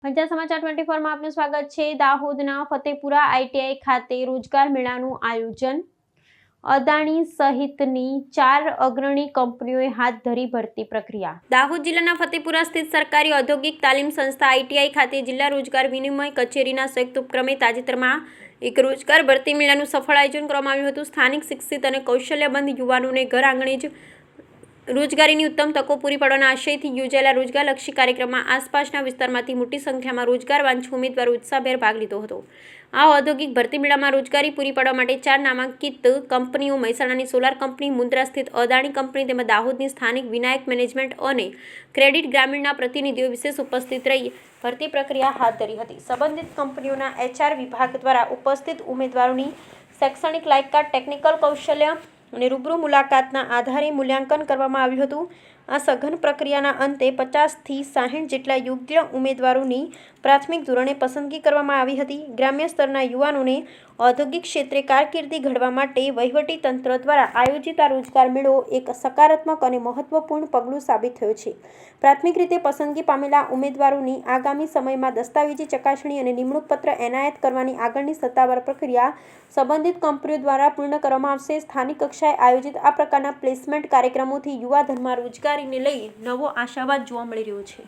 પંચાયત સમાચાર 24 માં આપનું સ્વાગત છે। દાહોદના ફતેપુરા આઈટીઆઈ ખાતે રોજગાર મેળાનું આયોજન। અદાણી સહિતની 4 અગ્રણી કંપનીઓએ હાથ ધરી ભરતી પ્રક્રિયા। દાહોદ જિલ્લાના ફતેપુરા સ્થિત સરકારી ઔદ્યોગિક તાલીમ સંસ્થા આઈટીઆઈ ખાતે જિલ્લા રોજગાર વિનિમય કચેરીના સંયુક્ત ઉપક્રમે તાજેતરમાં એક રોજગાર ભરતી મેળાનું સફળ આયોજન કરવામાં આવ્યું હતું। સ્થાનિક શિક્ષિત અને કૌશલ્યબંધ યુવાનોને ઘર આંગણે જ રોજગારીની ઉત્તમ તકો પૂરી પાડવાના આશયથી યોજાયેલા રોજગારલક્ષી કાર્યક્રમમાં આસપાસના વિસ્તારમાંથી મોટી સંખ્યામાં રોજગારવાંછુ ઉમેદવારો ઉત્સાહભેર ભાગ લીધો હતો। આ ઔદ્યોગિક ભરતી મેળામાં રોજગારી પૂરી પાડવા માટે 4 નામાંકિત કંપનીઓ મહેસાણાની સોલાર કંપની, મુન્દ્રા સ્થિત અદાણી કંપની તેમજ દાહોદની સ્થાનિક વિનાયક મેનેજમેન્ટ અને ક્રેડિટ ગ્રામીણના પ્રતિનિધિઓ વિશેષ ઉપસ્થિત રહી ભરતી પ્રક્રિયા હાથ ધરી હતી। સંબંધિત કંપનીઓના એચઆર વિભાગ દ્વારા ઉપસ્થિત ઉમેદવારોની શૈક્ષણિક લાયકાત, ટેકનિકલ કૌશલ્ય અને રૂબરૂ મુલાકાતના આધારે મૂલ્યાંકન કરવામાં આવ્યું હતું। આ સઘન પ્રક્રિયાના અંતે 50 થી 60 જેટલા યોગ્ય ઉમેદવારોની પ્રાથમિક ધોરણે પસંદગી કરવામાં આવી હતી। ગ્રામ્ય સ્તરના યુવાનોને ઔદ્યોગિક ક્ષેત્રે કારકિર્દી ઘડવા માટે વહીવટી તંત્ર દ્વારા આયોજિત આ રોજગાર મેળો એક સકારાત્મક અને મહત્વપૂર્ણ પગલું સાબિત થયો છે। પ્રાથમિક રીતે પસંદગી પામેલા ઉમેદવારોની આગામી સમયમાં દસ્તાવેજી ચકાસણી અને નિમણૂક પત્ર એનાયત કરવાની આગળની સત્તાવાર પ્રક્રિયા સંબંધિત કંપનીઓ દ્વારા પૂર્ણ કરવામાં આવશે। સ્થાનિક કક્ષાએ આયોજિત આ પ્રકારના પ્લેસમેન્ટ કાર્યક્રમોથી યુવા ધનમાં રોજગારીને લઈ નવો આશાવાદ જોવા મળી રહ્યો છે।